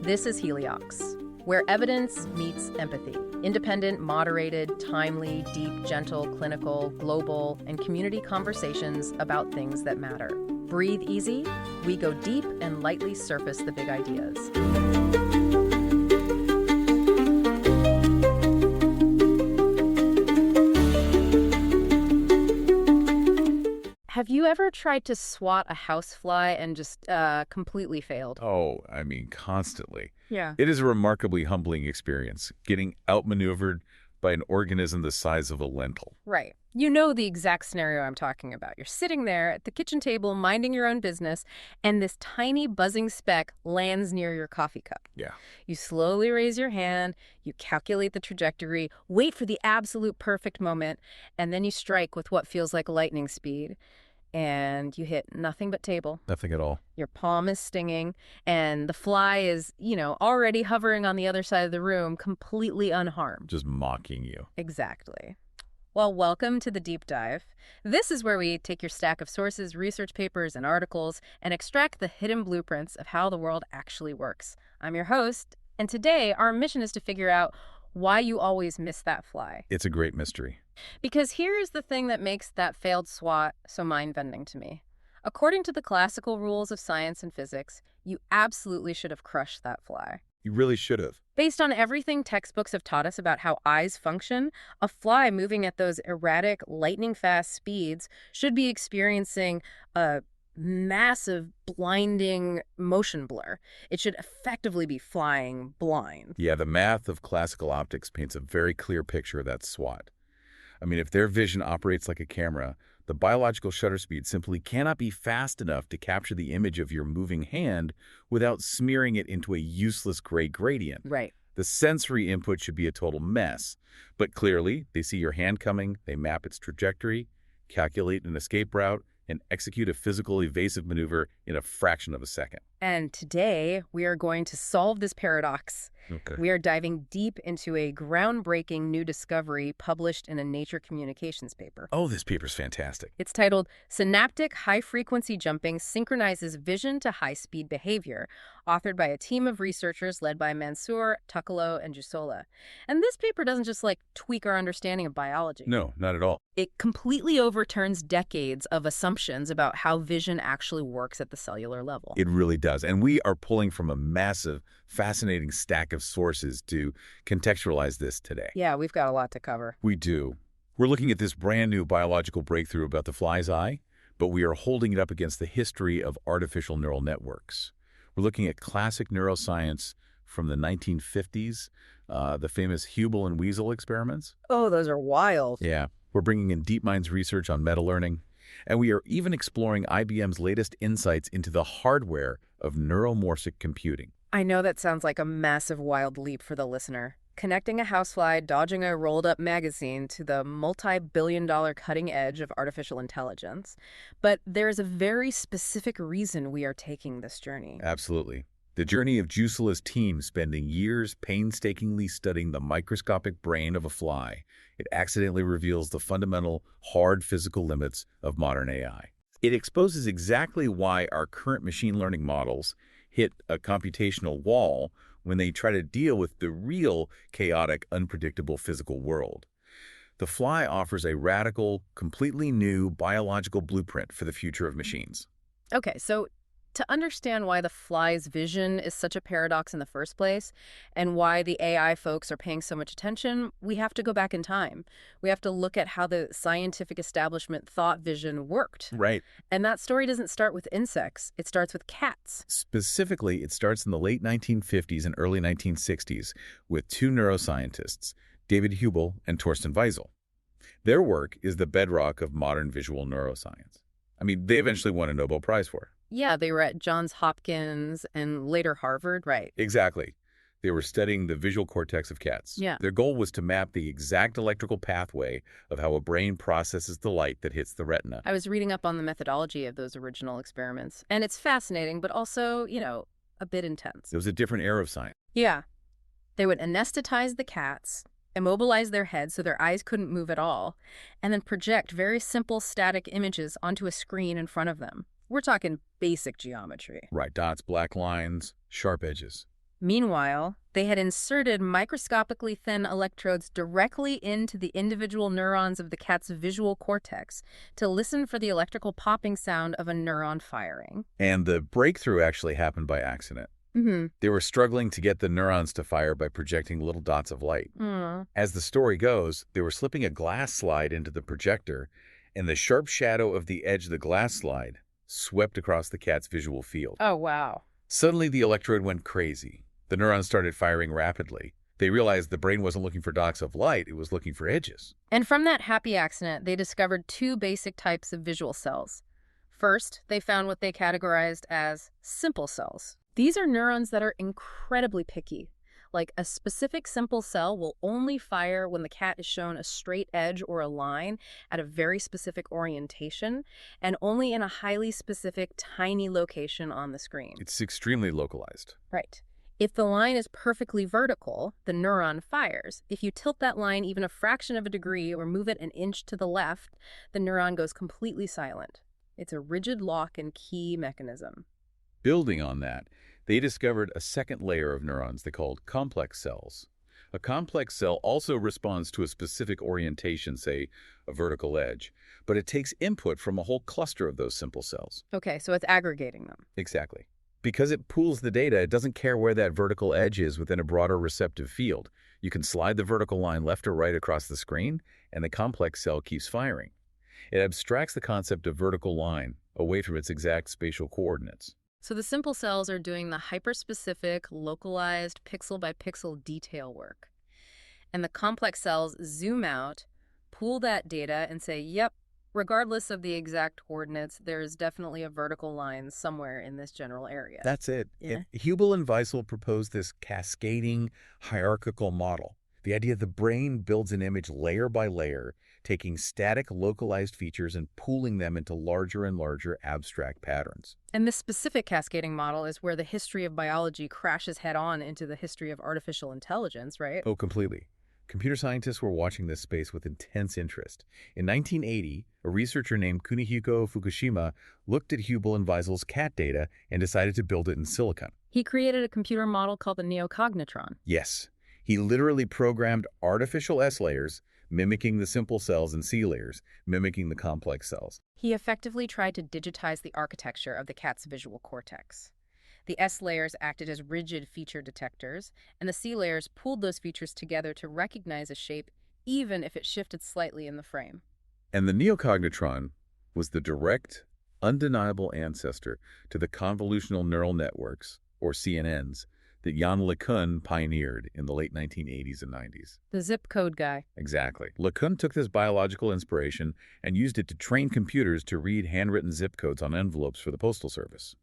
This is Heliox, where evidence meets empathy. Independent, moderated, timely, deep, gentle, clinical, global, and community conversations about things that matter. Breathe easy, we go deep and lightly surface the big ideas. Have you ever tried to swat a housefly and just completely failed? Oh, I mean, constantly. Yeah. It is a remarkably humbling experience, getting outmaneuvered by an organism the size of a lentil. Right. You know the exact scenario I'm talking about. You're sitting there at the kitchen table minding your own business, and this tiny buzzing speck lands near your coffee cup. Yeah. You slowly raise your hand, you calculate the trajectory, wait for the absolute perfect moment, and then you strike with what feels like lightning speed. And you hit nothing but table. Nothing at all. Your palm is stinging, and the fly is, already hovering on the other side of the room, completely unharmed. Just mocking you. Exactly. Well, welcome to the deep dive. This is where we take your stack of sources, research papers, and articles and extract the hidden blueprints of how the world actually works. I'm your host, and today our mission is to figure out why you always miss that fly. It's a great mystery. Because here's the thing that makes that failed swat so mind-bending to me. According to the classical rules of science and physics, you absolutely should have crushed that fly. You really should have. Based on everything textbooks have taught us about how eyes function, a fly moving at those erratic, lightning-fast speeds should be experiencing a massive, blinding motion blur. It should effectively be flying blind. Yeah, the math of classical optics paints a very clear picture of that swat. I mean, if their vision operates like a camera, the biological shutter speed simply cannot be fast enough to capture the image of your moving hand without smearing it into a useless gray gradient. Right. The sensory input should be a total mess. But clearly, they see your hand coming, they map its trajectory, calculate an escape route, and execute a physical evasive maneuver in a fraction of a second. And today, we are going to solve this paradox. Okay. We are diving deep into a groundbreaking new discovery published in a Nature Communications paper. Oh, this paper's fantastic. It's titled Synaptic High-Frequency Jumping Synchronizes Vision to High-Speed Behavior, authored by a team of researchers led by Mansour, Tuccolo, and Jusola. And this paper doesn't just, tweak our understanding of biology. No, not at all. It completely overturns decades of assumptions about how vision actually works at the cellular level. It really does. And we are pulling from a massive, fascinating stack of sources to contextualize this today. Yeah, we've got a lot to cover. We do. We're looking at this brand new biological breakthrough about the fly's eye, but we are holding it up against the history of artificial neural networks. We're looking at classic neuroscience from the 1950s, the famous Hubel and Weasel experiments. Oh, those are wild. Yeah. We're bringing in DeepMind's research on meta-learning, and we are even exploring IBM's latest insights into the hardware of neuromorphic computing. I know that sounds like a massive wild leap for the listener. Connecting a housefly dodging a rolled-up magazine to the multi-billion-dollar cutting edge of artificial intelligence. But there is a very specific reason we are taking this journey. Absolutely. The journey of Jusola's team spending years painstakingly studying the microscopic brain of a fly. It accidentally reveals the fundamental, hard physical limits of modern AI. It exposes exactly why our current machine learning models hit a computational wall when they try to deal with the real, chaotic, unpredictable physical world. The fly offers a radical, completely new biological blueprint for the future of machines. Okay, so to understand why the fly's vision is such a paradox in the first place and why the AI folks are paying so much attention, we have to go back in time. We have to look at how the scientific establishment thought vision worked. Right. And that story doesn't start with insects. It starts with cats. Specifically, it starts in the late 1950s and early 1960s with two neuroscientists, David Hubel and Torsten Wiesel. Their work is the bedrock of modern visual neuroscience. I mean, they eventually won a Nobel Prize for it. Yeah, they were at Johns Hopkins and later Harvard, right? Exactly. They were studying the visual cortex of cats. Yeah. Their goal was to map the exact electrical pathway of how a brain processes the light that hits the retina. I was reading up on the methodology of those original experiments, and it's fascinating, but also, a bit intense. It was a different era of science. Yeah. They would anesthetize the cats, immobilize their heads so their eyes couldn't move at all, and then project very simple static images onto a screen in front of them. We're talking basic geometry. Right, dots, black lines, sharp edges. Meanwhile, they had inserted microscopically thin electrodes directly into the individual neurons of the cat's visual cortex to listen for the electrical popping sound of a neuron firing. And the breakthrough actually happened by accident. Mm-hmm. They were struggling to get the neurons to fire by projecting little dots of light. As the story goes, they were slipping a glass slide into the projector, and the sharp shadow of the edge of the glass slide swept across the cat's visual field. Oh, wow. Suddenly, the electrode went crazy. The neurons started firing rapidly. They realized the brain wasn't looking for dots of light, it was looking for edges. And from that happy accident, they discovered two basic types of visual cells. First, they found what they categorized as simple cells. These are neurons that are incredibly picky. Like, a specific simple cell will only fire when the cat is shown a straight edge or a line at a very specific orientation, and only in a highly specific, tiny location on the screen. It's extremely localized. Right. If the line is perfectly vertical, the neuron fires. If you tilt that line even a fraction of a degree or move it an inch to the left, the neuron goes completely silent. It's a rigid lock and key mechanism. Building on that, they discovered a second layer of neurons they called complex cells. A complex cell also responds to a specific orientation, say a vertical edge, but it takes input from a whole cluster of those simple cells. Okay, so it's aggregating them. Exactly. Because it pools the data, it doesn't care where that vertical edge is within a broader receptive field. You can slide the vertical line left or right across the screen, and the complex cell keeps firing. It abstracts the concept of vertical line away from its exact spatial coordinates. So the simple cells are doing the hyperspecific, localized, pixel-by-pixel detail work. And the complex cells zoom out, pool that data, and say, yep, regardless of the exact coordinates, there is definitely a vertical line somewhere in this general area. That's it. Yeah. Hubel and Weissel proposed this cascading hierarchical model. The idea the brain builds an image layer by layer, taking static localized features and pooling them into larger and larger abstract patterns. And this specific cascading model is where the history of biology crashes head-on into the history of artificial intelligence, right? Oh, completely. Computer scientists were watching this space with intense interest. In 1980, a researcher named Kunihiko Fukushima looked at Hubel and Weissel's cat data and decided to build it in silicon. He created a computer model called the neocognitron. Yes, he literally programmed artificial S layers, mimicking the simple cells, and C layers, mimicking the complex cells. He effectively tried to digitize the architecture of the cat's visual cortex. The S layers acted as rigid feature detectors, and the C layers pooled those features together to recognize a shape even if it shifted slightly in the frame. And the neocognitron was the direct, undeniable ancestor to the convolutional neural networks, or CNNs, that Jan LeCun pioneered in the late 1980s and 90s. The zip code guy. Exactly. LeCun took this biological inspiration and used it to train computers to read handwritten zip codes on envelopes for the Postal Service.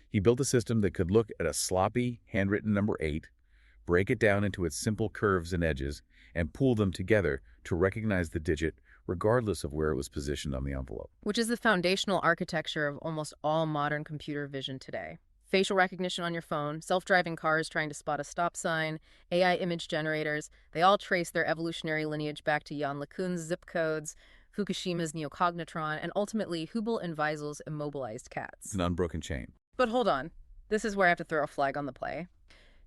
He built a system that could look at a sloppy, handwritten number 8, break it down into its simple curves and edges, and pool them together to recognize the digit regardless of where it was positioned on the envelope. Which is the foundational architecture of almost all modern computer vision today. Facial recognition on your phone, self-driving cars trying to spot a stop sign, AI image generators, they all trace their evolutionary lineage back to Jan LeCun's zip codes, Fukushima's neocognitron, and ultimately Hubel and Weissel's immobilized cats. It's an unbroken chain. But hold on. This is where I have to throw a flag on the play.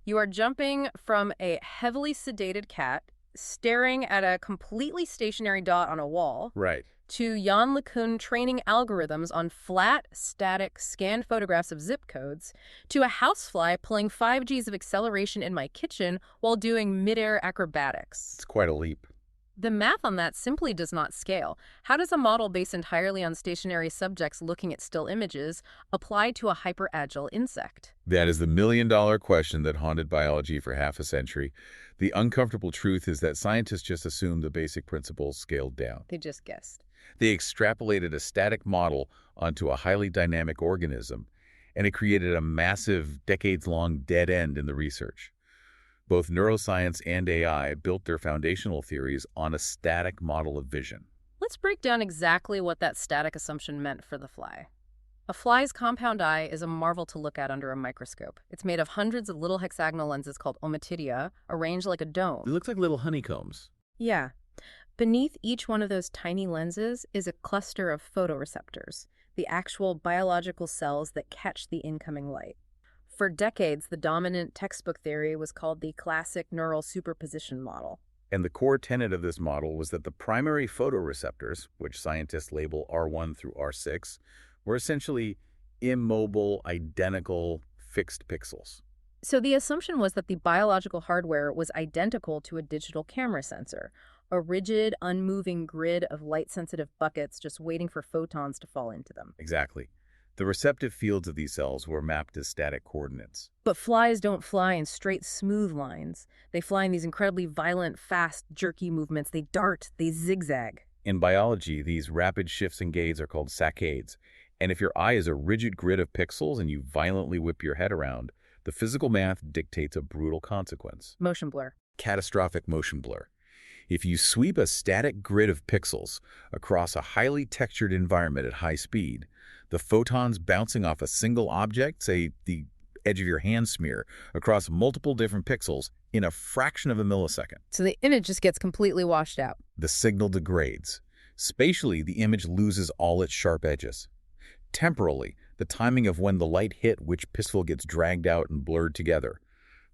You are jumping from a heavily sedated cat staring at a completely stationary dot on a wall Right. to Jan LeCun training algorithms on flat, static, scanned photographs of zip codes, to a housefly pulling 5Gs of acceleration in my kitchen while doing midair acrobatics. It's quite a leap. The math on that simply does not scale. How does a model based entirely on stationary subjects looking at still images apply to a hyper-agile insect? That is the million-dollar question that haunted biology for half a century. The uncomfortable truth is that scientists just assumed the basic principles scaled down. They just guessed. They extrapolated a static model onto a highly dynamic organism, and it created a massive, decades-long dead end in the research. Both neuroscience and AI built their foundational theories on a static model of vision. Let's break down exactly what that static assumption meant for the fly. A fly's compound eye is a marvel to look at under a microscope. It's made of hundreds of little hexagonal lenses called ommatidia, arranged like a dome. It looks like little honeycombs. Yeah. Beneath each one of those tiny lenses is a cluster of photoreceptors, the actual biological cells that catch the incoming light. For decades, the dominant textbook theory was called the classic neural superposition model. And the core tenet of this model was that the primary photoreceptors, which scientists label R1 through R6, were essentially immobile, identical, fixed pixels. So the assumption was that the biological hardware was identical to a digital camera sensor, a rigid, unmoving grid of light-sensitive buckets just waiting for photons to fall into them. Exactly. The receptive fields of these cells were mapped as static coordinates. But flies don't fly in straight, smooth lines. They fly in these incredibly violent, fast, jerky movements. They dart, they zigzag. In biology, these rapid shifts and gaids are called saccades. And if your eye is a rigid grid of pixels and you violently whip your head around, the physical math dictates a brutal consequence. Motion blur. Catastrophic motion blur. If you sweep a static grid of pixels across a highly textured environment at high speed, the photons bouncing off a single object, say the edge of your hand smear, across multiple different pixels in a fraction of a millisecond. So the image just gets completely washed out. The signal degrades. Spatially, the image loses all its sharp edges. Temporally, the timing of when the light hit which pixel gets dragged out and blurred together.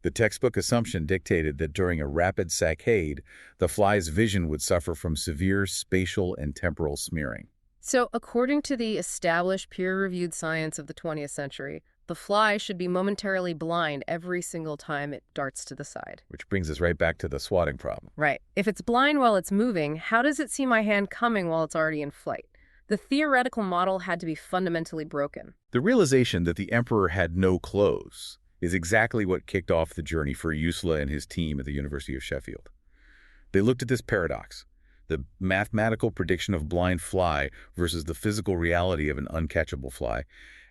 The textbook assumption dictated that during a rapid saccade, the fly's vision would suffer from severe spatial and temporal smearing. So according to the established peer-reviewed science of the 20th century, the fly should be momentarily blind every single time it darts to the side. Which brings us right back to the swatting problem. Right. If it's blind while it's moving, how does it see my hand coming while it's already in flight? The theoretical model had to be fundamentally broken. The realization that the emperor had no clothes is exactly what kicked off the journey for Housefly and his team at the University of Sheffield. They looked at this paradox, the mathematical prediction of blind fly versus the physical reality of an uncatchable fly,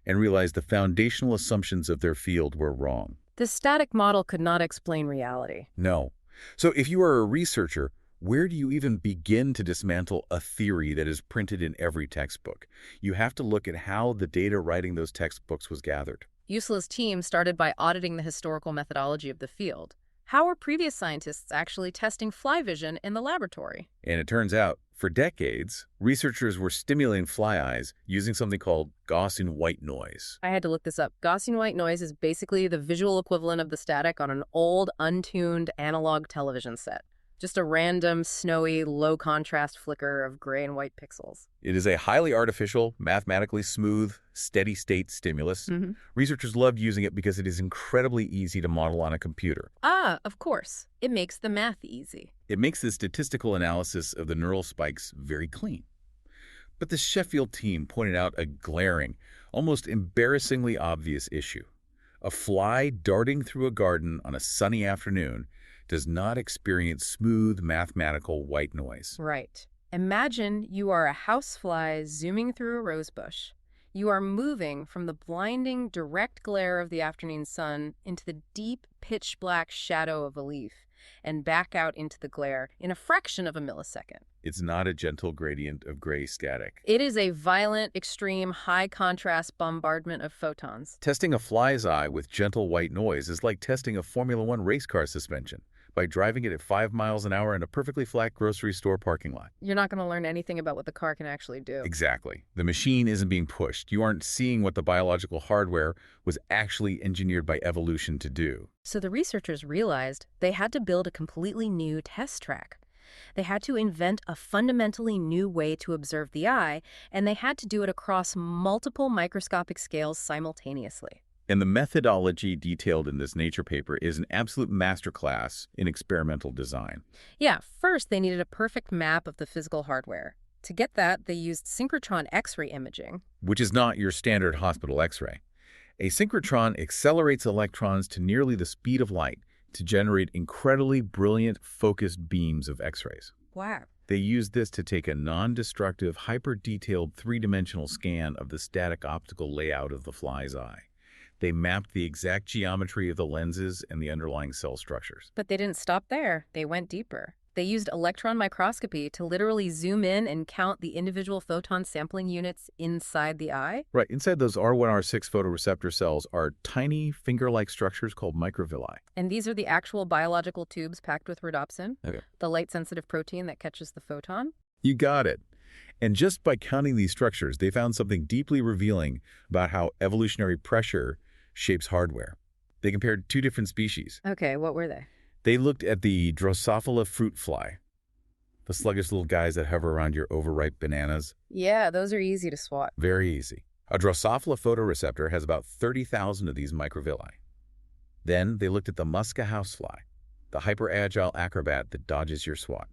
and realized the foundational assumptions of their field were wrong. The static model could not explain reality. No. So if you are a researcher, where do you even begin to dismantle a theory that is printed in every textbook? You have to look at how the data writing those textbooks was gathered. Housefly's team started by auditing the historical methodology of the field. How were previous scientists actually testing fly vision in the laboratory? And it turns out, for decades, researchers were stimulating fly eyes using something called Gaussian white noise. I had to look this up. Gaussian white noise is basically the visual equivalent of the static on an old, untuned analog television set. Just a random, snowy, low-contrast flicker of gray and white pixels. It is a highly artificial, mathematically smooth, steady-state stimulus. Researchers loved using it because it is incredibly easy to model on a computer. Ah, of course. It makes the math easy. It makes the statistical analysis of the neural spikes very clean. But the Sheffield team pointed out a glaring, almost embarrassingly obvious issue. A fly darting through a garden on a sunny afternoon does not experience smooth mathematical white noise. Right. Imagine you are a housefly zooming through a rosebush. You are moving from the blinding, direct glare of the afternoon sun into the deep, pitch-black shadow of a leaf and back out into the glare in a fraction of a millisecond. It's not a gentle gradient of gray static. It is a violent, extreme, high-contrast bombardment of photons. Testing a fly's eye with gentle white noise is like testing a Formula One race car suspension by driving it at 5 miles an hour in a perfectly flat grocery store parking lot. You're not going to learn anything about what the car can actually do. Exactly. The machine isn't being pushed. You aren't seeing what the biological hardware was actually engineered by evolution to do. So the researchers realized they had to build a completely new test track. They had to invent a fundamentally new way to observe the eye, and they had to do it across multiple microscopic scales simultaneously. And the methodology detailed in this Nature paper is an absolute masterclass in experimental design. Yeah, first they needed a perfect map of the physical hardware. To get that, they used synchrotron X-ray imaging. Which is not your standard hospital X-ray. A synchrotron accelerates electrons to nearly the speed of light to generate incredibly brilliant, focused beams of X-rays. Wow. They used this to take a non-destructive, hyper-detailed three-dimensional scan of the static optical layout of the fly's eye. They mapped the exact geometry of the lenses and the underlying cell structures. But they didn't stop there. They went deeper. They used electron microscopy to literally zoom in and count the individual photon sampling units inside the eye. Right. Inside those R1, R6 photoreceptor cells are tiny finger-like structures called microvilli. And these are the actual biological tubes packed with rhodopsin, Okay. the light-sensitive protein that catches the photon. You got it. And just by counting these structures, they found something deeply revealing about how evolutionary pressure shapes hardware. They compared two different species. Okay, what were they? They looked at the Drosophila fruit fly, the sluggish little guys that hover around your overripe bananas. Yeah, those are easy to swat. Very easy. A Drosophila photoreceptor has about 30,000 of these microvilli. Then they looked at the Musca housefly, the hyper-agile acrobat that dodges your swat.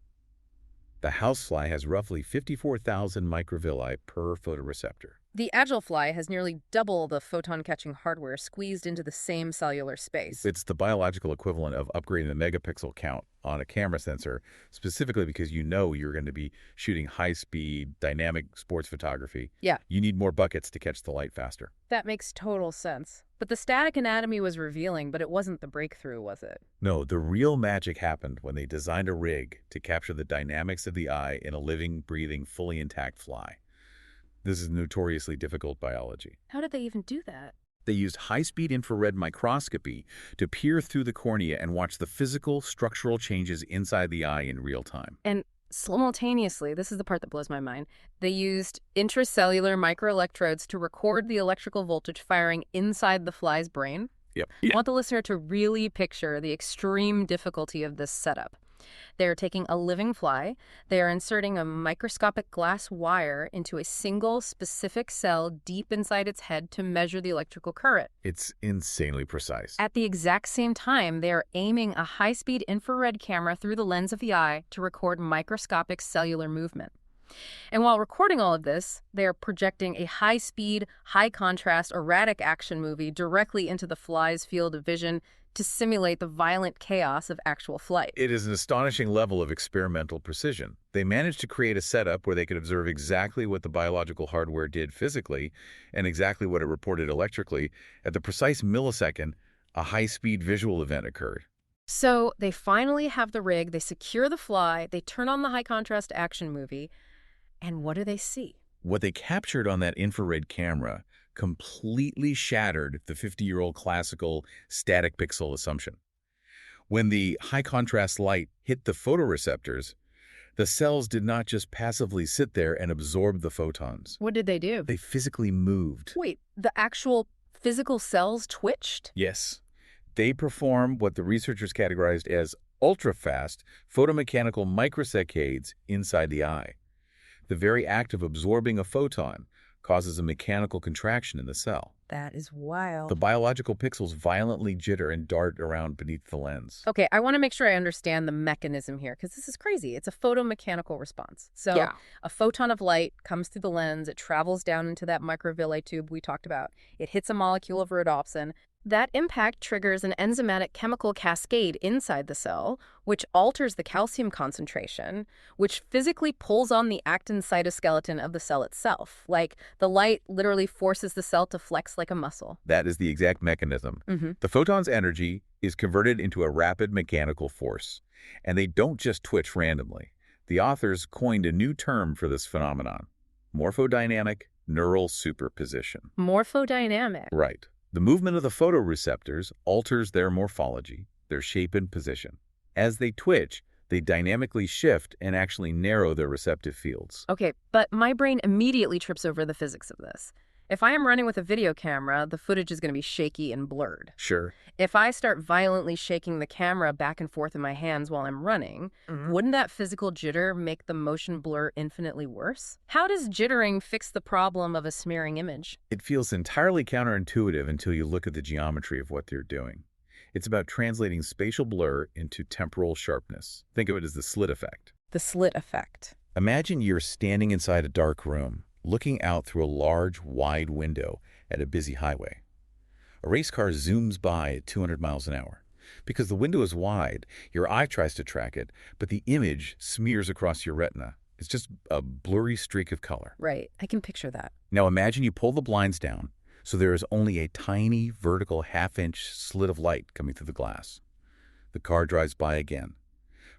The housefly has roughly 54,000 microvilli per photoreceptor. The agile fly has nearly double the photon-catching hardware squeezed into the same cellular space. It's the biological equivalent of upgrading the megapixel count on a camera sensor, specifically because you know you're going to be shooting high-speed, dynamic sports photography. Yeah. You need more buckets to catch the light faster. That makes total sense. But the static anatomy was revealing, but it wasn't the breakthrough, was it? No, the real magic happened when they designed a rig to capture the dynamics of the eye in a living, breathing, fully intact fly. This is notoriously difficult biology. How did they even do that? They used high-speed infrared microscopy to peer through the cornea and watch the physical, structural changes inside the eye in real time. And simultaneously, this is the part that blows my mind, they used intracellular microelectrodes to record the electrical voltage firing inside the fly's brain. Yep. I want the listener to really picture the extreme difficulty of this setup. They're taking a living fly, they are inserting a microscopic glass wire into a single specific cell deep inside its head to measure the electrical current. It's insanely precise. At the exact same time, they are aiming a high-speed infrared camera through the lens of the eye to record microscopic cellular movement. And while recording all of this, they are projecting a high-speed, high-contrast, erratic action movie directly into the fly's field of vision to simulate the violent chaos of actual flight. It is an astonishing level of experimental precision. They managed to create a setup where they could observe exactly what the biological hardware did physically and exactly what it reported electrically. At the precise millisecond, a high-speed visual event occurred. So they finally have the rig, they secure the fly, they turn on the high-contrast action movie, and what do they see? What they captured on that infrared camera completely shattered the 50-year-old classical static pixel assumption. When the high-contrast light hit the photoreceptors, the cells did not just passively sit there and absorb the photons. What did they do? They physically moved. Wait, the actual physical cells twitched? Yes. They perform what the researchers categorized as ultra-fast photomechanical microsaccades inside the eye. The very act of absorbing a photon causes a mechanical contraction in the cell. That is wild. The biological pixels violently jitter and dart around beneath the lens. Okay, I want to make sure I understand the mechanism here, because this is crazy. It's a photomechanical response. So a photon of light comes through the lens, it travels down into that microvilli tube we talked about. It hits a molecule of rhodopsin. That impact triggers an enzymatic chemical cascade inside the cell, which alters the calcium concentration, which physically pulls on the actin cytoskeleton of the cell itself. Like, the light literally forces the cell to flex like a muscle. That is the exact mechanism. The photon's energy is converted into a rapid mechanical force, and they don't just twitch randomly. The authors coined a new term for this phenomenon: morphodynamic neural superposition. Morphodynamic. Right. The movement of the photoreceptors alters their morphology, their shape and position. As they twitch, they dynamically shift and actually narrow their receptive fields. Okay, but my brain immediately trips over the physics of this. If I am running with a video camera, the footage is going to be shaky and blurred. Sure. If I start violently shaking the camera back and forth in my hands while I'm running, wouldn't that physical jitter make the motion blur infinitely worse? How does jittering fix the problem of a smearing image? It feels entirely counterintuitive until you look at the geometry of what they're doing. It's about translating spatial blur into temporal sharpness. Think of it as the slit effect. The slit effect. Imagine you're standing inside a dark room, looking out through a large, wide window at a busy highway. A race car zooms by at 200 miles an hour. Because the window is wide, your eye tries to track it, but the image smears across your retina. It's just a blurry streak of color. Right, I can picture that. Now imagine you pull the blinds down, so there is only a tiny, vertical half-inch slit of light coming through the glass. The car drives by again.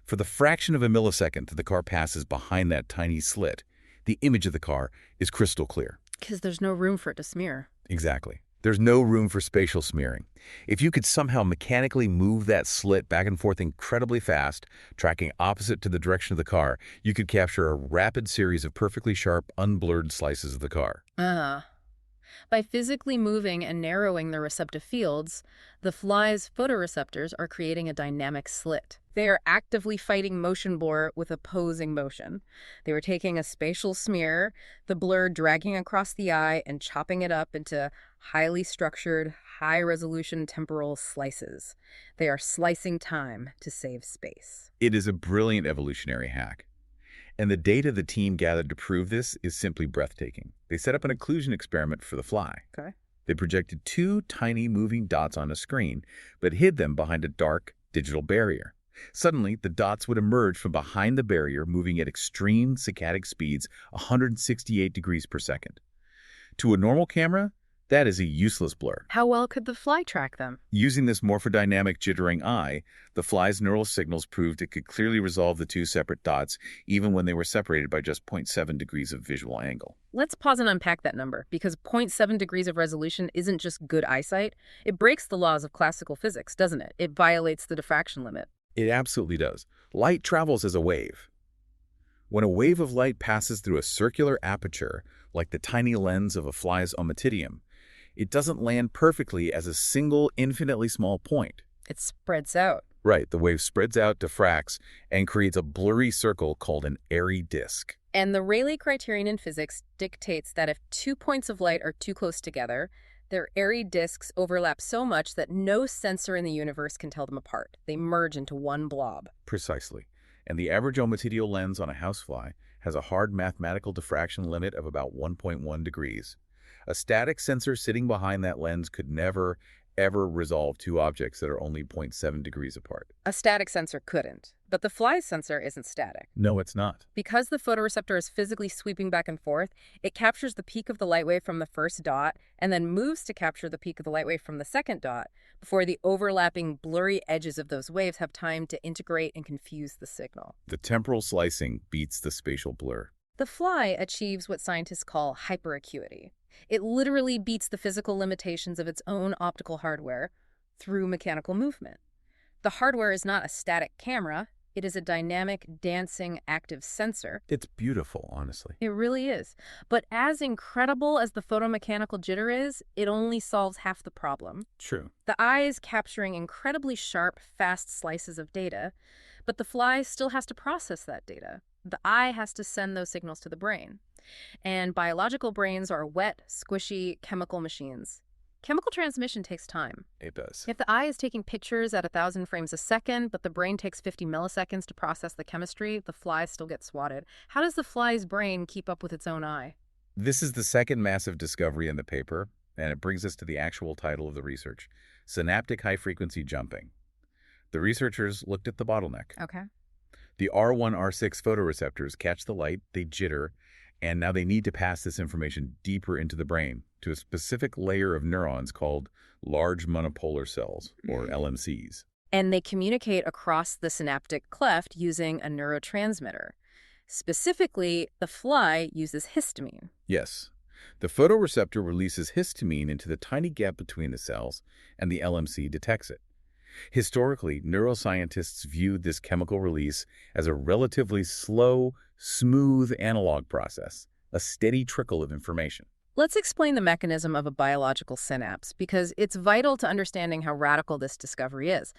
For the fraction of a millisecond that the car passes behind that tiny slit, the image of the car is crystal clear. Because there's no room for it to smear. Exactly. There's no room for spatial smearing. If you could somehow mechanically move that slit back and forth incredibly fast, tracking opposite to the direction of the car, you could capture a rapid series of perfectly sharp, unblurred slices of the car. By physically moving and narrowing the receptive fields, the fly's photoreceptors are creating a dynamic slit. They are actively fighting motion blur with opposing motion. They were taking a spatial smear, the blur dragging across the eye and chopping it up into highly structured, high-resolution temporal slices. They are slicing time to save space. It is a brilliant evolutionary hack. And the data the team gathered to prove this is simply breathtaking. They set up an occlusion experiment for the fly. Okay. They projected two tiny moving dots on a screen, but hid them behind a dark digital barrier. Suddenly, the dots would emerge from behind the barrier, moving at extreme saccadic speeds, 168 degrees per second. To a normal camera, that is a useless blur. How well could the fly track them? Using this morphodynamic jittering eye, the fly's neural signals proved it could clearly resolve the two separate dots, even when they were separated by just 0.7 degrees of visual angle. Let's pause and unpack that number, because 0.7 degrees of resolution isn't just good eyesight. It breaks the laws of classical physics, doesn't it? It violates the diffraction limit. It absolutely does. Light travels as a wave. When a wave of light passes through a circular aperture, like the tiny lens of a fly's ommatidium, it doesn't land perfectly as a single, infinitely small point. It spreads out. Right, the wave spreads out, diffracts, and creates a blurry circle called an airy disk. And the Rayleigh criterion in physics dictates that if 2 points of light are too close together, their airy disks overlap so much that no sensor in the universe can tell them apart. They merge into one blob. Precisely. And the average ommatidial lens on a housefly has a hard mathematical diffraction limit of about 1.1 degrees. A static sensor sitting behind that lens could never, ever resolve two objects that are only 0.7 degrees apart. A static sensor couldn't, but the fly's sensor isn't static. No, it's not. Because the photoreceptor is physically sweeping back and forth, it captures the peak of the light wave from the first dot and then moves to capture the peak of the light wave from the second dot before the overlapping blurry edges of those waves have time to integrate and confuse the signal. The temporal slicing beats the spatial blur. The fly achieves what scientists call hyperacuity. It literally beats the physical limitations of its own optical hardware through mechanical movement. The hardware is not a static camera. It is a dynamic, dancing, active sensor. It's beautiful, honestly. It really is. But as incredible as the photomechanical jitter is, it only solves half the problem. True. The eye is capturing incredibly sharp, fast slices of data, but the fly still has to process that data. The eye has to send those signals to the brain. And biological brains are wet, squishy chemical machines. Chemical transmission takes time. It does. If the eye is taking pictures at 1,000 frames a second, but the brain takes 50 milliseconds to process the chemistry, the fly still gets swatted. How does the fly's brain keep up with its own eye? This is the second massive discovery in the paper, and it brings us to the actual title of the research, synaptic high-frequency jumping. The researchers looked at the bottleneck. Okay. The R1, R6 photoreceptors catch the light, they jitter, and now they need to pass this information deeper into the brain to a specific layer of neurons called large monopolar cells, or LMCs. And they communicate across the synaptic cleft using a neurotransmitter. Specifically, the fly uses histamine. Yes. The photoreceptor releases histamine into the tiny gap between the cells, and the LMC detects it. Historically, neuroscientists viewed this chemical release as a relatively slow, smooth analog process, a steady trickle of information. Let's explain the mechanism of a biological synapse, because it's vital to understanding how radical this discovery is.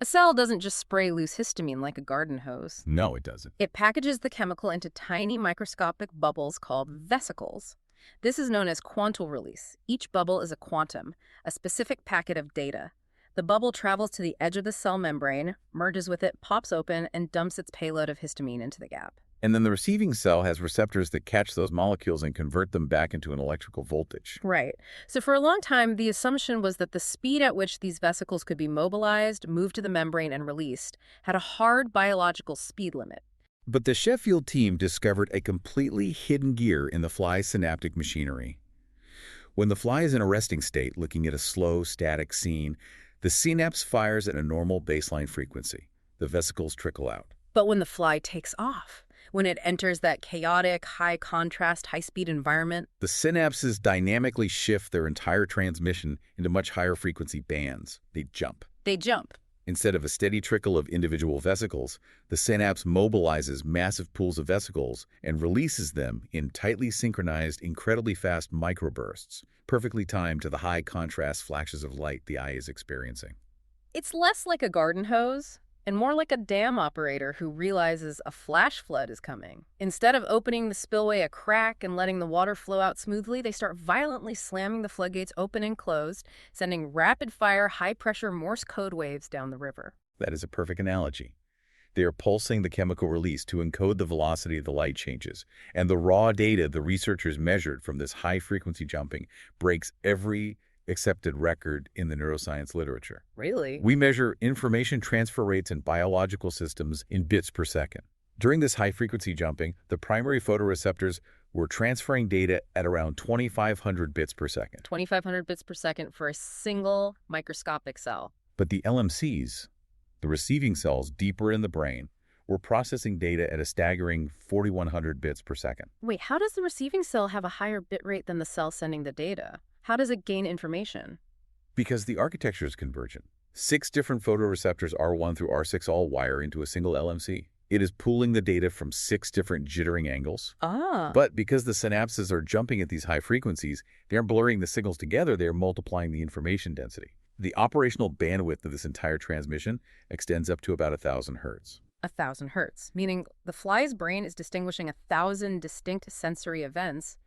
A cell doesn't just spray loose histamine like a garden hose. No, it doesn't. It packages the chemical into tiny microscopic bubbles called vesicles. This is known as quantal release. Each bubble is a quantum, a specific packet of data. The bubble travels to the edge of the cell membrane, merges with it, pops open, and dumps its payload of histamine into the gap. And then the receiving cell has receptors that catch those molecules and convert them back into an electrical voltage. Right. So for a long time, the assumption was that the speed at which these vesicles could be mobilized, moved to the membrane, and released had a hard biological speed limit. But the Sheffield team discovered a completely hidden gear in the fly's synaptic machinery. When the fly is in a resting state, looking at a slow, static scene, the synapse fires at a normal baseline frequency. The vesicles trickle out. But when the fly takes off, when it enters that chaotic, high-contrast, high-speed environment, the synapses dynamically shift their entire transmission into much higher frequency bands. They jump. they jump. Instead of a steady trickle of individual vesicles, the synapse mobilizes massive pools of vesicles and releases them in tightly synchronized, incredibly fast microbursts, perfectly timed to the high contrast flashes of light the eye is experiencing. It's less like a garden hose and more like a dam operator who realizes a flash flood is coming. Instead of opening the spillway a crack and letting the water flow out smoothly, they start violently slamming the floodgates open and closed, sending rapid-fire, high-pressure Morse code waves down the river. That is a perfect analogy. They are pulsing the chemical release to encode the velocity of the light changes, and the raw data the researchers measured from this high-frequency jumping breaks every accepted record in the neuroscience literature. Really? We measure information transfer rates in biological systems in bits per second. During this high-frequency jumping, the primary photoreceptors were transferring data at around 2,500 bits per second. 2,500 bits per second for a single microscopic cell. But the LMCs, the receiving cells deeper in the brain, were processing data at a staggering 4,100 bits per second. Wait, how does the receiving cell have a higher bit rate than the cell sending the data? How does it gain information? Because the architecture is convergent. 6 different photoreceptors R1 through R6 all wire into a single LMC. It is pooling the data from 6 different jittering angles. Ah. But because the synapses are jumping at these high frequencies, they aren't blurring the signals together, they are multiplying the information density. The operational bandwidth of this entire transmission extends up to about 1,000 hertz. 1,000 hertz, meaning the fly's brain is distinguishing 1,000 distinct sensory events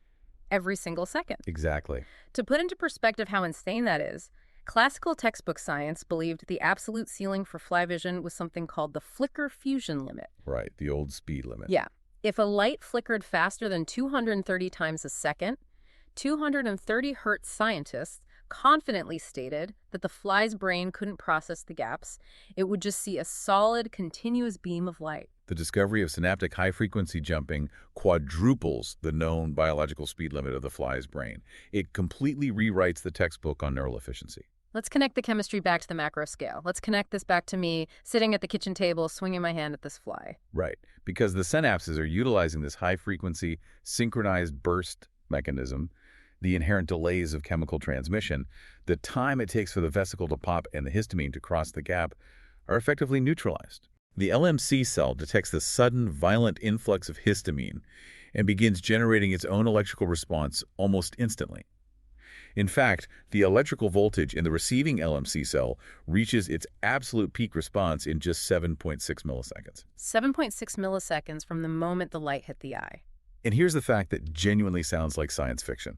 every single second. Exactly. To put into perspective how insane that is, classical textbook science believed the absolute ceiling for fly vision was something called the flicker fusion limit. Right, the old speed limit. Yeah. If a light flickered faster than 230 times a second, 230 hertz scientists confidently stated that the fly's brain couldn't process the gaps. It would just see a solid, continuous beam of light. The discovery of synaptic high-frequency jumping quadruples the known biological speed limit of the fly's brain. It completely rewrites the textbook on neural efficiency. Let's connect the chemistry back to the macro scale. Let's connect this back to me sitting at the kitchen table, swinging my hand at this fly. Right, because the synapses are utilizing this high-frequency synchronized burst mechanism, the inherent delays of chemical transmission, the time it takes for the vesicle to pop and the histamine to cross the gap are effectively neutralized. The LMC cell detects the sudden, violent influx of histamine and begins generating its own electrical response almost instantly. In fact, the electrical voltage in the receiving LMC cell reaches its absolute peak response in just 7.6 milliseconds. 7.6 milliseconds from the moment the light hit the eye. And here's the fact that genuinely sounds like science fiction.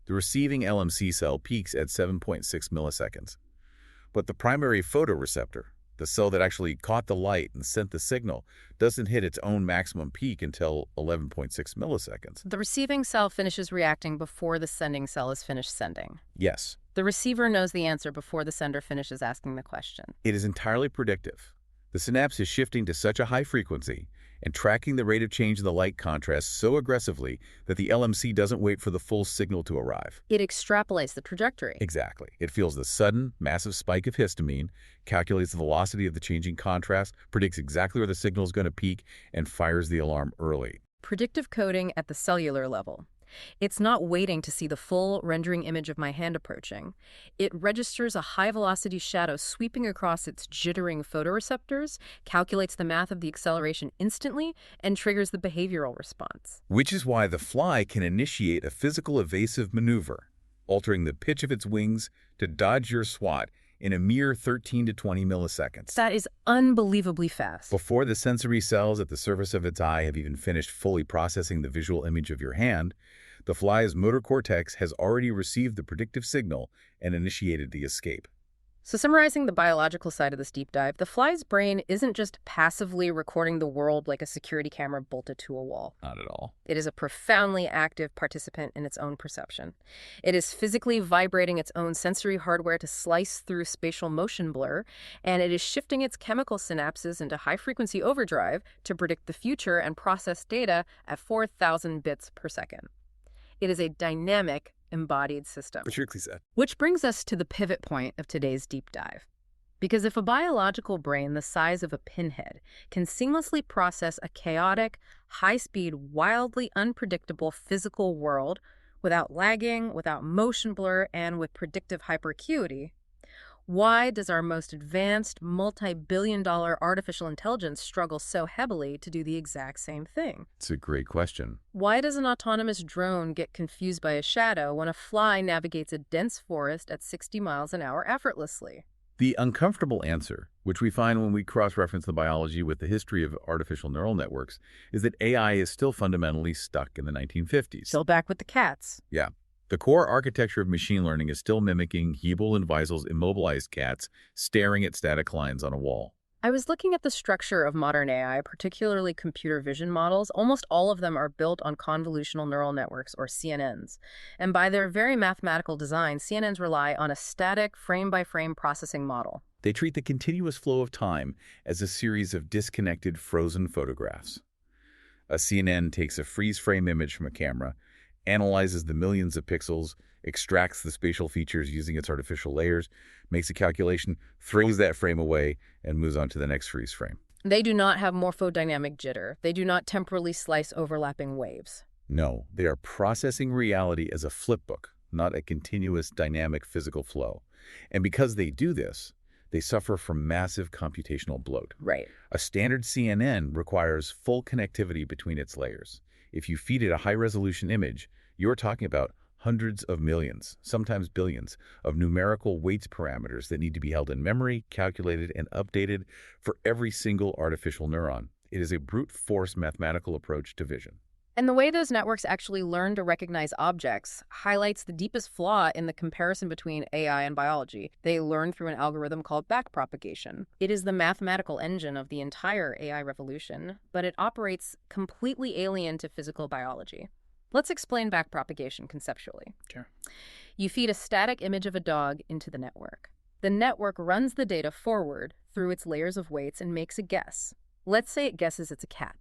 The receiving LMC cell peaks at 7.6 milliseconds. But the primary photoreceptor, the cell that actually caught the light and sent the signal, doesn't hit its own maximum peak until 11.6 milliseconds. The receiving cell finishes reacting before the sending cell is finished sending. Yes. The receiver knows the answer before the sender finishes asking the question. It is entirely predictive. The synapse is shifting to such a high frequency and tracking the rate of change in the light contrast so aggressively that the LMC doesn't wait for the full signal to arrive. It extrapolates the trajectory. Exactly. It feels the sudden, massive spike of histamine, calculates the velocity of the changing contrast, predicts exactly where the signal is going to peak, and fires the alarm early. Predictive coding at the cellular level. It's not waiting to see the full rendering image of my hand approaching. It registers a high-velocity shadow sweeping across its jittering photoreceptors, calculates the math of the acceleration instantly, and triggers the behavioral response. Which is why the fly can initiate a physical evasive maneuver, altering the pitch of its wings to dodge your swat in a mere 13 to 20 milliseconds. That is unbelievably fast. Before the sensory cells at the surface of its eye have even finished fully processing the visual image of your hand, the fly's motor cortex has already received the predictive signal and initiated the escape. So summarizing the biological side of this deep dive, the fly's brain isn't just passively recording the world like a security camera bolted to a wall. Not at all. It is a profoundly active participant in its own perception. It is physically vibrating its own sensory hardware to slice through spatial motion blur, and it is shifting its chemical synapses into high-frequency overdrive to predict the future and process data at 4,000 bits per second. It is a dynamic, embodied system. Strictly said. Which brings us to the pivot point of today's deep dive. Because if a biological brain the size of a pinhead can seamlessly process a chaotic, high-speed, wildly unpredictable physical world without lagging, without motion blur, and with predictive hyperacuity, Why does our most advanced, multi-billion-dollar artificial intelligence struggle so heavily to do the exact same thing? It's a great question. Why does an autonomous drone get confused by a shadow when a fly navigates a dense forest at 60 miles an hour effortlessly? The uncomfortable answer, which we find when we cross-reference the biology with the history of artificial neural networks, is that AI is still fundamentally stuck in the 1950s. Still back with the cats. Yeah. The core architecture of machine learning is still mimicking Hebel and Weisel's immobilized cats staring at static lines on a wall. I was looking at the structure of modern AI, particularly computer vision models. Almost all of them are built on convolutional neural networks, or CNNs. And by their very mathematical design, CNNs rely on a static, frame-by-frame processing model. They treat the continuous flow of time as a series of disconnected, frozen photographs. A CNN takes a freeze-frame image from a camera, analyzes the millions of pixels, extracts the spatial features using its artificial layers, makes a calculation, throws that frame away, and moves on to the next freeze frame. They do not have morphodynamic jitter. They do not temporally slice overlapping waves. No, they are processing reality as a flipbook, not a continuous dynamic physical flow. And because they do this, they suffer from massive computational bloat. Right. A standard CNN requires full connectivity between its layers. If you feed it a high-resolution image, you're talking about hundreds of millions, sometimes billions, of numerical weights parameters that need to be held in memory, calculated, and updated for every single artificial neuron. It is a brute force mathematical approach to vision. And the way those networks actually learn to recognize objects highlights the deepest flaw in the comparison between AI and biology. They learn through an algorithm called backpropagation. It is the mathematical engine of the entire AI revolution, but it operates completely alien to physical biology. Let's explain backpropagation conceptually. Sure. You feed a static image of a dog into the network. The network runs the data forward through its layers of weights and makes a guess. Let's say it guesses it's a cat.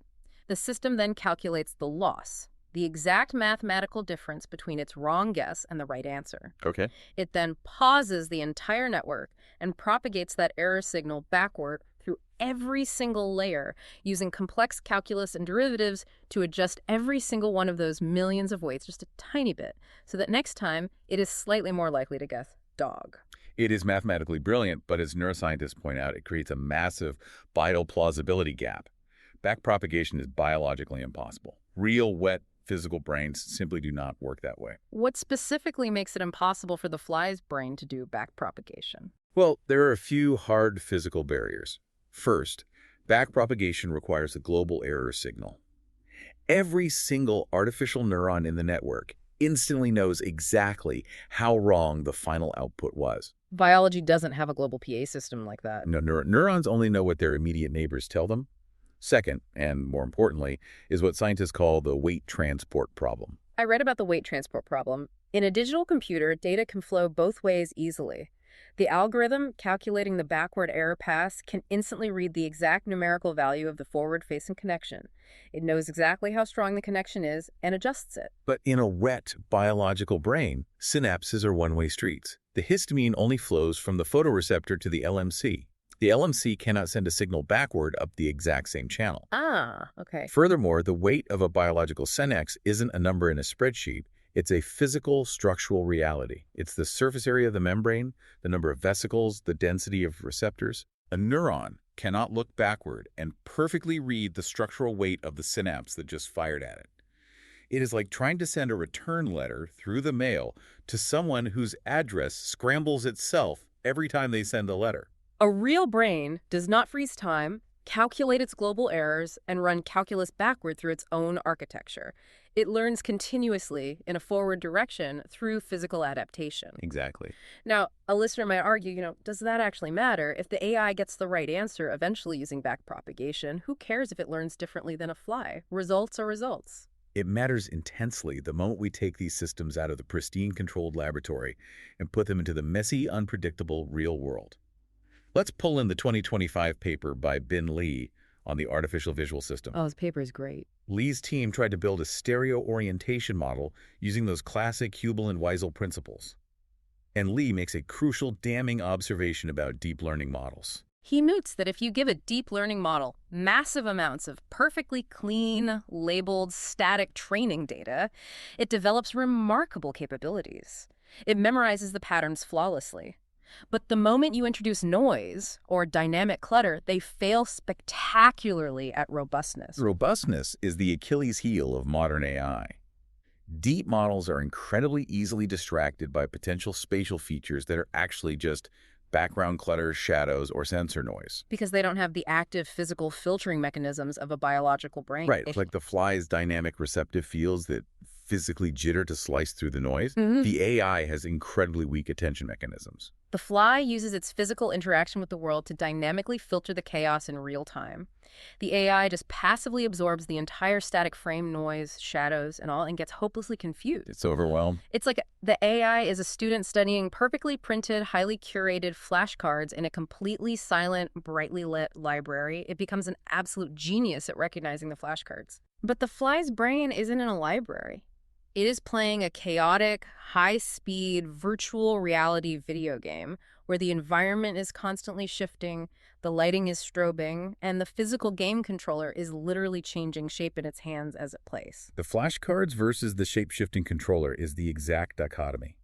The system then calculates the loss, the exact mathematical difference between its wrong guess and the right answer. Okay. It then pauses the entire network and propagates that error signal backward through every single layer using complex calculus and derivatives to adjust every single one of those millions of weights just a tiny bit, so that next time it is slightly more likely to guess dog. It is mathematically brilliant, but as neuroscientists point out, it creates a massive vital plausibility gap. Backpropagation is biologically impossible. Real, wet, physical brains simply do not work that way. What specifically makes it impossible for the fly's brain to do backpropagation? Well, there are a few hard physical barriers. First, backpropagation requires a global error signal. Every single artificial neuron in the network instantly knows exactly how wrong the final output was. Biology doesn't have a global PA system like that. No, neurons only know what their immediate neighbors tell them. Second, and more importantly, is what scientists call the weight transport problem. I read about the weight transport problem. In a digital computer, data can flow both ways easily. The algorithm calculating the backward error pass can instantly read the exact numerical value of the forward-facing connection. It knows exactly how strong the connection is and adjusts it. But in a wet biological brain, synapses are one-way streets. The histamine only flows from the photoreceptor to the LMC. The LMC cannot send a signal backward up the exact same channel. Ah, okay. Furthermore, the weight of a biological synapse isn't a number in a spreadsheet. It's a physical, structural reality. It's the surface area of the membrane, the number of vesicles, the density of receptors. A neuron cannot look backward and perfectly read the structural weight of the synapse that just fired at it. It is like trying to send a return letter through the mail to someone whose address scrambles itself every time they send a letter. A real brain does not freeze time, calculate its global errors, and run calculus backward through its own architecture. It learns continuously in a forward direction through physical adaptation. Exactly. Now, a listener might argue, does that actually matter? If the AI gets the right answer eventually using backpropagation, who cares if it learns differently than a fly? Results are results. It matters intensely the moment we take these systems out of the pristine controlled laboratory and put them into the messy, unpredictable real world. Let's pull in the 2025 paper by Bin Lee on the artificial visual system. Oh, his paper is great. Lee's team tried to build a stereo orientation model using those classic Hubel and Weisel principles. And Lee makes a crucial, damning observation about deep learning models. He notes that if you give a deep learning model massive amounts of perfectly clean, labeled, static training data, it develops remarkable capabilities. It memorizes the patterns flawlessly. But the moment you introduce noise or dynamic clutter, they fail spectacularly at robustness. Robustness is the Achilles heel of modern AI. Deep models are incredibly easily distracted by potential spatial features that are actually just background clutter, shadows, or sensor noise. Because they don't have the active physical filtering mechanisms of a biological brain. Right, like the fly's dynamic receptive fields that physically jitter to slice through the noise. Mhm. The AI has incredibly weak attention mechanisms. The fly uses its physical interaction with the world to dynamically filter the chaos in real time. The AI just passively absorbs the entire static frame noise, shadows, and all, and gets hopelessly confused. It's overwhelmed. It's like the AI is a student studying perfectly printed, highly curated flashcards in a completely silent, brightly lit library. It becomes an absolute genius at recognizing the flashcards. But the fly's brain isn't in a library. It is playing a chaotic, high-speed, virtual reality video game where the environment is constantly shifting, the lighting is strobing, and the physical game controller is literally changing shape in its hands as it plays. The flashcards versus the shape-shifting controller is the exact dichotomy.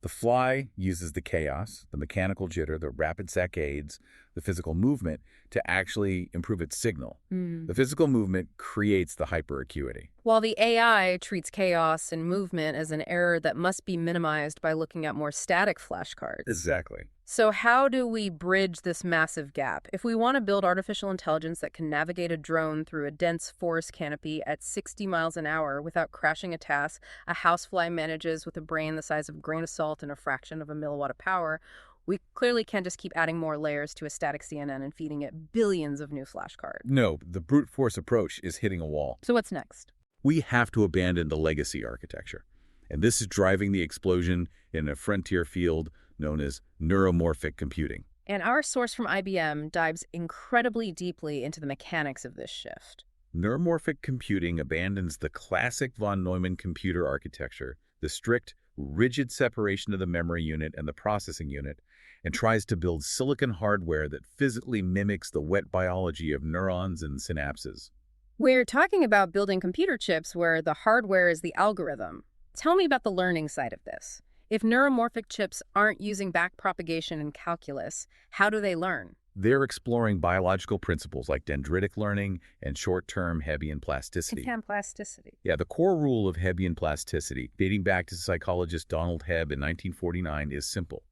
The fly uses the chaos, the mechanical jitter, the rapid saccades, the physical movement to actually improve its signal. The physical movement creates the hyperacuity. While the AI treats chaos and movement as an error that must be minimized by looking at more static flashcards. Exactly. So how do we bridge this massive gap? If we want to build artificial intelligence that can navigate a drone through a dense forest canopy at 60 miles an hour without crashing a task a housefly manages with a brain the size of a grain of salt and a fraction of a milliwatt of power, we clearly can't just keep adding more layers to a static CNN and feeding it billions of new flashcards. No, the brute force approach is hitting a wall. So what's next? We have to abandon the legacy architecture. And this is driving the explosion in a frontier field known as neuromorphic computing. And our source from IBM dives incredibly deeply into the mechanics of this shift. Neuromorphic computing abandons the classic von Neumann computer architecture, the strict, rigid separation of the memory unit and the processing unit, and tries to build silicon hardware that physically mimics the wet biology of neurons and synapses. We're talking about building computer chips where the hardware is the algorithm. Tell me about the learning side of this. If neuromorphic chips aren't using backpropagation in calculus, how do they learn? They're exploring biological principles like dendritic learning and short-term Hebbian plasticity. Plasticity. Yeah, the core rule of Hebbian plasticity, dating back to psychologist Donald Hebb in 1949, is simple.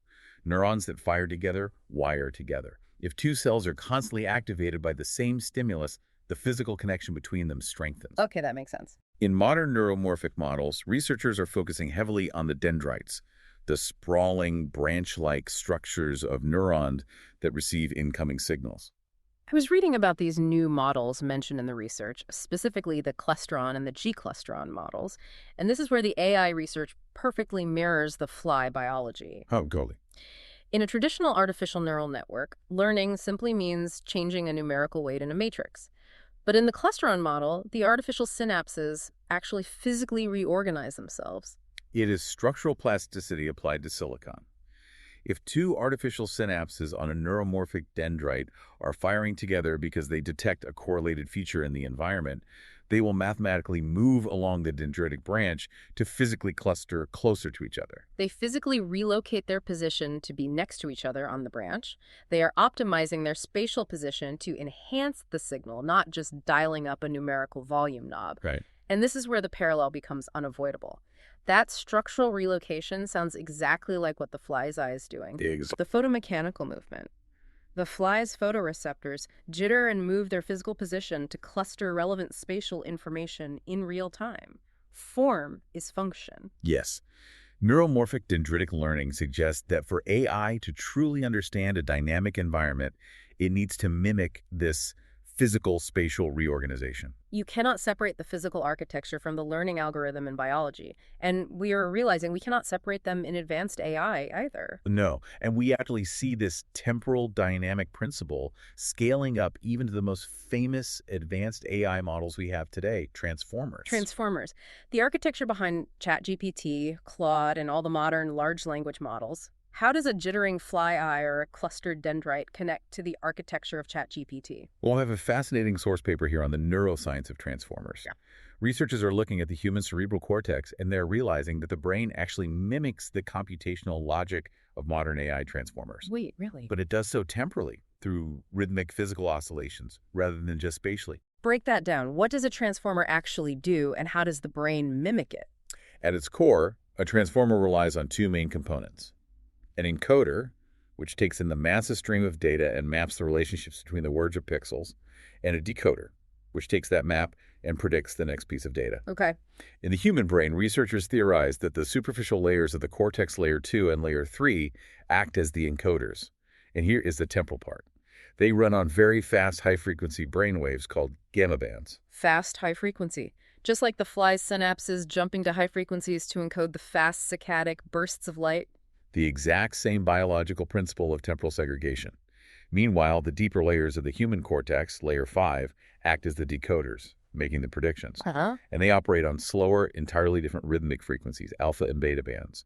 Neurons that fire together wire together. If two cells are constantly activated by the same stimulus, the physical connection between them strengthens. Okay, that makes sense. In modern neuromorphic models, researchers are focusing heavily on the dendrites, the sprawling, branch-like structures of neurons that receive incoming signals. I was reading about these new models mentioned in the research, specifically the clustron and the G-clustron models, and this is where the AI research perfectly mirrors the fly biology. Oh, golly. In a traditional artificial neural network, learning simply means changing a numerical weight in a matrix. But in the clustron model, the artificial synapses actually physically reorganize themselves. It is structural plasticity applied to silicon. If two artificial synapses on a neuromorphic dendrite are firing together because they detect a correlated feature in the environment, they will mathematically move along the dendritic branch to physically cluster closer to each other. They physically relocate their position to be next to each other on the branch. They are optimizing their spatial position to enhance the signal, not just dialing up a numerical volume knob. Right. And this is where the parallel becomes unavoidable. That structural relocation sounds exactly like what the fly's eye is doing. The photomechanical movement. The fly's photoreceptors jitter and move their physical position to cluster relevant spatial information in real time. Form is function. Yes. Neuromorphic dendritic learning suggests that for AI to truly understand a dynamic environment, it needs to mimic this physical spatial reorganization. You cannot separate the physical architecture from the learning algorithm in biology, and we are realizing we cannot separate them in advanced AI either. No, and we actually see this temporal dynamic principle scaling up even to the most famous advanced AI models we have today, transformers. Transformers. The architecture behind ChatGPT, Claude, and all the modern large language models. How does a jittering fly eye or a clustered dendrite connect to the architecture of ChatGPT? Well, I have a fascinating source paper here on the neuroscience of transformers. Yeah. Researchers are looking at the human cerebral cortex, and they're realizing that the brain actually mimics the computational logic of modern AI transformers. Wait, really? But it does so temporally, through rhythmic physical oscillations, rather than just spatially. Break that down. What does a transformer actually do, and how does the brain mimic it? At its core, a transformer relies on two main components. An encoder, which takes in the massive stream of data and maps the relationships between the words or pixels, and a decoder, which takes that map and predicts the next piece of data. Okay. In the human brain, researchers theorize that the superficial layers of the cortex layer 2 and layer 3 act as the encoders. And here is the temporal part. They run on very fast, high-frequency brain waves called gamma bands. Fast, high frequency. Just like the fly's synapses jumping to high frequencies to encode the fast saccadic bursts of light. The exact same biological principle of temporal segregation. Meanwhile, the deeper layers of the human cortex, layer 5, act as the decoders, making the predictions. Uh-huh. And they operate on slower, entirely different rhythmic frequencies, alpha and beta bands.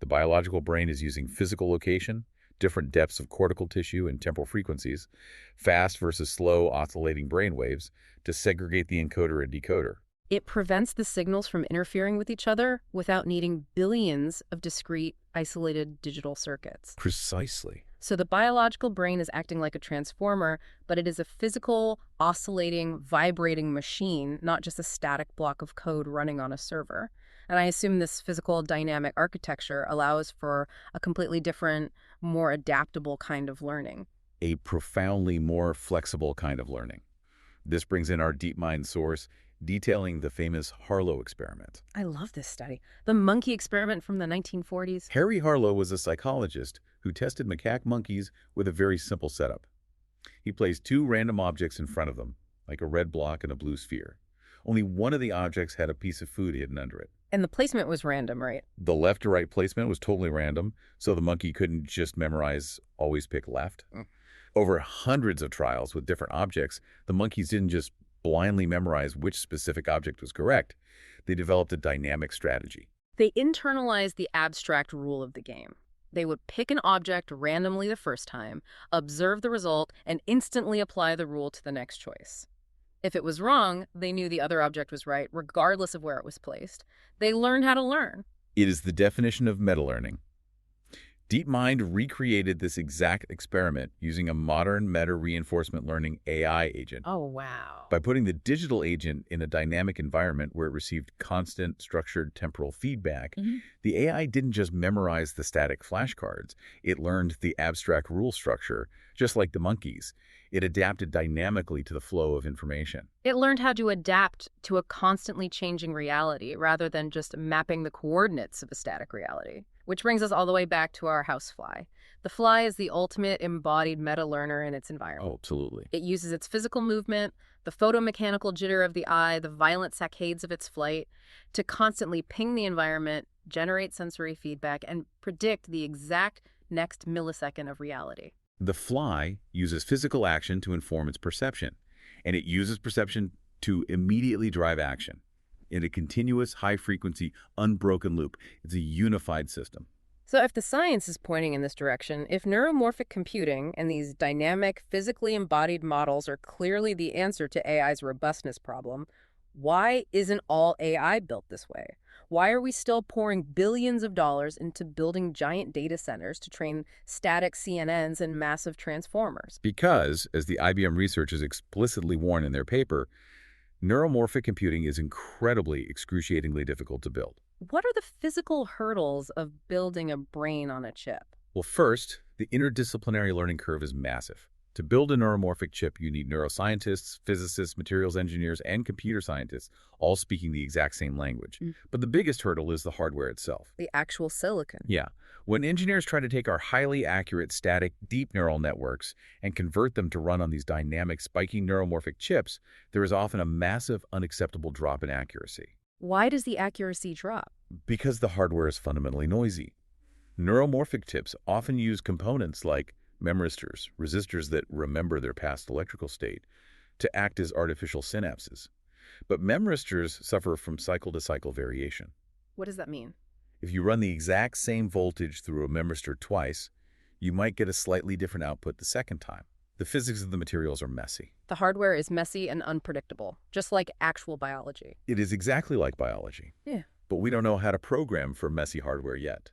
The biological brain is using physical location, different depths of cortical tissue and temporal frequencies, fast versus slow oscillating brain waves, to segregate the encoder and decoder. It prevents the signals from interfering with each other without needing billions of discrete, isolated digital circuits. Precisely. So the biological brain is acting like a transformer, but it is a physical, oscillating, vibrating machine, not just a static block of code running on a server. And I assume this physical dynamic architecture allows for a completely different, more adaptable kind of learning. A profoundly more flexible kind of learning. This brings in our DeepMind source, detailing the famous Harlow experiment. I love this study. The monkey experiment from the 1940s. Harry Harlow was a psychologist who tested macaque monkeys with a very simple setup. He placed two random objects in front of them, like a red block and a blue sphere. Only one of the objects had a piece of food hidden under it. And the placement was random, right? The left to right placement was totally random, so the monkey couldn't just memorize always pick left. Over hundreds of trials with different objects, the monkeys didn't just blindly memorize which specific object was correct. They developed a dynamic strategy. They internalized the abstract rule of the game. They would pick an object randomly the first time, observe the result, and instantly apply the rule to the next choice. If it was wrong, they knew the other object was right, regardless of where it was placed. They learned how to learn. It is the definition of meta-learning. DeepMind recreated this exact experiment using a modern meta-reinforcement learning AI agent. Oh, wow. By putting the digital agent in a dynamic environment where it received constant, structured temporal feedback, the AI didn't just memorize the static flashcards. It learned the abstract rule structure, just like the monkeys. It adapted dynamically to the flow of information. It learned how to adapt to a constantly changing reality rather than just mapping the coordinates of a static reality. Which brings us all the way back to our housefly. The fly is the ultimate embodied meta-learner in its environment. Oh, absolutely. It uses its physical movement, the photomechanical jitter of the eye, the violent saccades of its flight, to constantly ping the environment, generate sensory feedback, and predict the exact next millisecond of reality. The fly uses physical action to inform its perception, and it uses perception to immediately drive action. In a continuous, high-frequency, unbroken loop. It's a unified system. So if the science is pointing in this direction, if neuromorphic computing and these dynamic, physically embodied models are clearly the answer to AI's robustness problem, why isn't all AI built this way? Why are we still pouring billions of dollars into building giant data centers to train static CNNs and massive transformers? Because, as the IBM researchers explicitly warn in their paper, neuromorphic computing is incredibly, excruciatingly difficult to build. What are the physical hurdles of building a brain on a chip? Well, first, the interdisciplinary learning curve is massive. To build a neuromorphic chip, you need neuroscientists, physicists, materials engineers, and computer scientists, all speaking the exact same language. But the biggest hurdle is the hardware itself. The actual silicon. Yeah. When engineers try to take our highly accurate, static, deep neural networks and convert them to run on these dynamic, spiking neuromorphic chips, there is often a massive, unacceptable drop in accuracy. Why does the accuracy drop? Because the hardware is fundamentally noisy. Neuromorphic chips often use components like memristors, resistors that remember their past electrical state, to act as artificial synapses. But memristors suffer from cycle-to-cycle variation. What does that mean? If you run the exact same voltage through a memristor twice, you might get a slightly different output the second time. The physics of the materials are messy. The hardware is messy and unpredictable, just like actual biology. It is exactly like biology. Yeah. But we don't know how to program for messy hardware yet.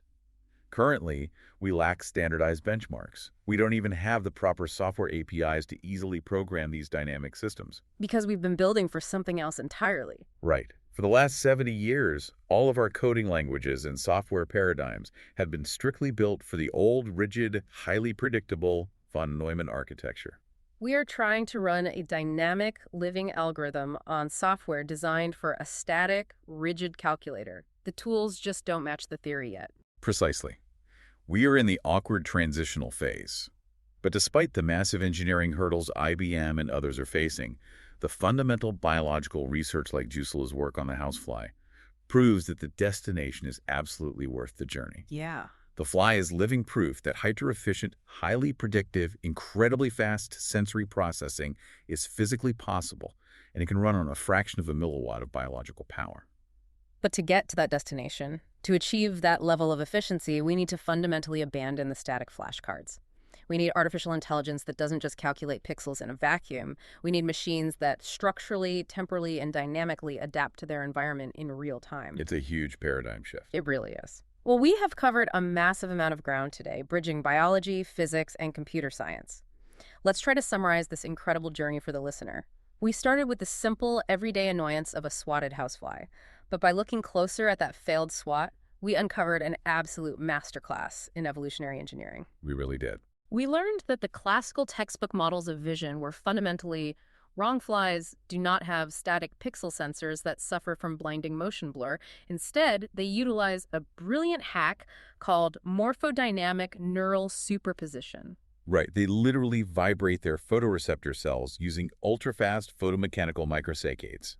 Currently, we lack standardized benchmarks. We don't even have the proper software APIs to easily program these dynamic systems. Because we've been building for something else entirely. Right. For the last 70 years, all of our coding languages and software paradigms have been strictly built for the old, rigid, highly predictable von Neumann architecture. We are trying to run a dynamic, living algorithm on software designed for a static, rigid calculator. The tools just don't match the theory yet. Precisely. We are in the awkward transitional phase. But despite the massive engineering hurdles IBM and others are facing, the fundamental biological research like Juicela's work on the housefly proves that the destination is absolutely worth the journey. Yeah. The fly is living proof that hyper-efficient, highly predictive, incredibly fast sensory processing is physically possible, and it can run on a fraction of a milliwatt of biological power. But to get to that destination, to achieve that level of efficiency, we need to fundamentally abandon the static flashcards. We need artificial intelligence that doesn't just calculate pixels in a vacuum. We need machines that structurally, temporally, and dynamically adapt to their environment in real time. It's a huge paradigm shift. It really is. Well, we have covered a massive amount of ground today, bridging biology, physics, and computer science. Let's try to summarize this incredible journey for the listener. We started with the simple, everyday annoyance of a swatted housefly. But by looking closer at that failed swat, we uncovered an absolute masterclass in evolutionary engineering. We really did. We learned that the classical textbook models of vision were fundamentally wrong. Flies do not have static pixel sensors that suffer from blinding motion blur. Instead, they utilize a brilliant hack called morphodynamic neural superposition. Right. They literally vibrate their photoreceptor cells using ultra-fast photomechanical microsaccades.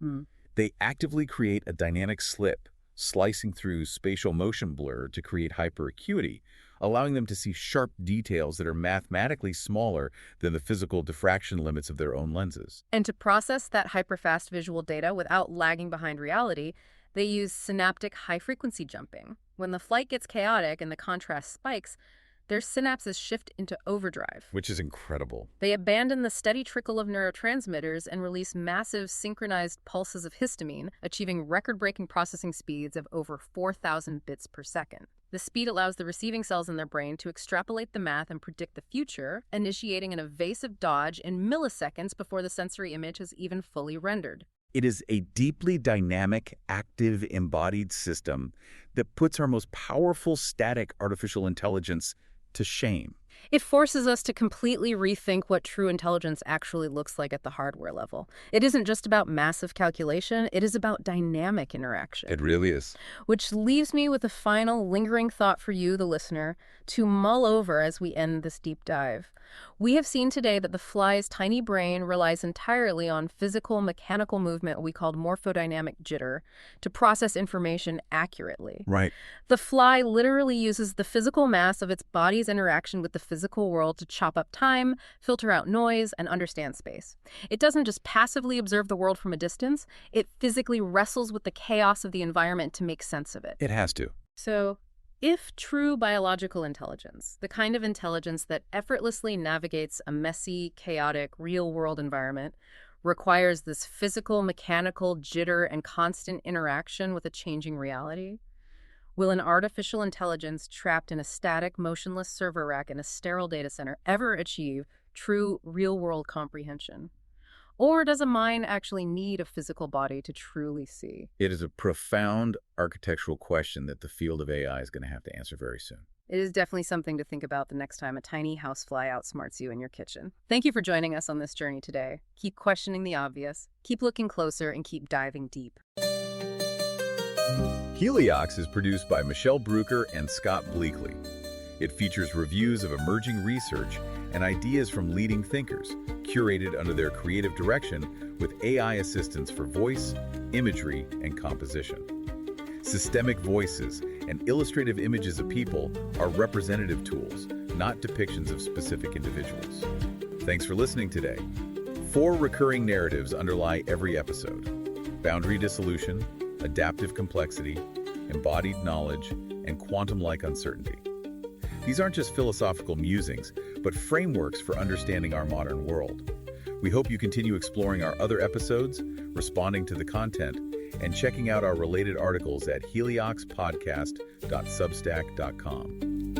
They actively create a dynamic slip, slicing through spatial motion blur to create hyperacuity, allowing them to see sharp details that are mathematically smaller than the physical diffraction limits of their own lenses. And to process that hyperfast visual data without lagging behind reality, they use synaptic high-frequency jumping. When the flight gets chaotic and the contrast spikes, their synapses shift into overdrive. Which is incredible. They abandon the steady trickle of neurotransmitters and release massive synchronized pulses of histamine, achieving record-breaking processing speeds of over 4,000 bits per second. The speed allows the receiving cells in their brain to extrapolate the math and predict the future, initiating an evasive dodge in milliseconds before the sensory image has even fully rendered. It is a deeply dynamic, active, embodied system that puts our most powerful static artificial intelligence to shame. It forces us to completely rethink what true intelligence actually looks like at the hardware level. It isn't just about massive calculation, it is about dynamic interaction. It really is. Which leaves me with a final lingering thought for you, the listener, to mull over as we end this deep dive. We have seen today that the fly's tiny brain relies entirely on physical mechanical movement we called morphodynamic jitter to process information accurately. Right. The fly literally uses the physical mass of its body's interaction with the physical world to chop up time, filter out noise, and understand space. It doesn't just passively observe the world from a distance, it physically wrestles with the chaos of the environment to make sense of it. It has to. So, if true biological intelligence, the kind of intelligence that effortlessly navigates a messy, chaotic, real-world environment, requires this physical, mechanical jitter and constant interaction with a changing reality, will an artificial intelligence trapped in a static, motionless server rack in a sterile data center ever achieve true, real-world comprehension? Or does a mind actually need a physical body to truly see? It is a profound architectural question that the field of AI is going to have to answer very soon. It is definitely something to think about the next time a tiny housefly outsmarts you in your kitchen. Thank you for joining us on this journey today. Keep questioning the obvious, keep looking closer, and keep diving deep. Heliox is produced by Michelle Brucker and Scott Bleakley. It features reviews of emerging research and ideas from leading thinkers, curated under their creative direction with AI assistance for voice, imagery, and composition. Systemic voices and illustrative images of people are representative tools, not depictions of specific individuals. Thanks for listening today. 4 recurring narratives underlie every episode: boundary dissolution, adaptive complexity, embodied knowledge, and quantum-like uncertainty. These aren't just philosophical musings, but frameworks for understanding our modern world. We hope you continue exploring our other episodes, responding to the content, and checking out our related articles at helioxpodcast.substack.com.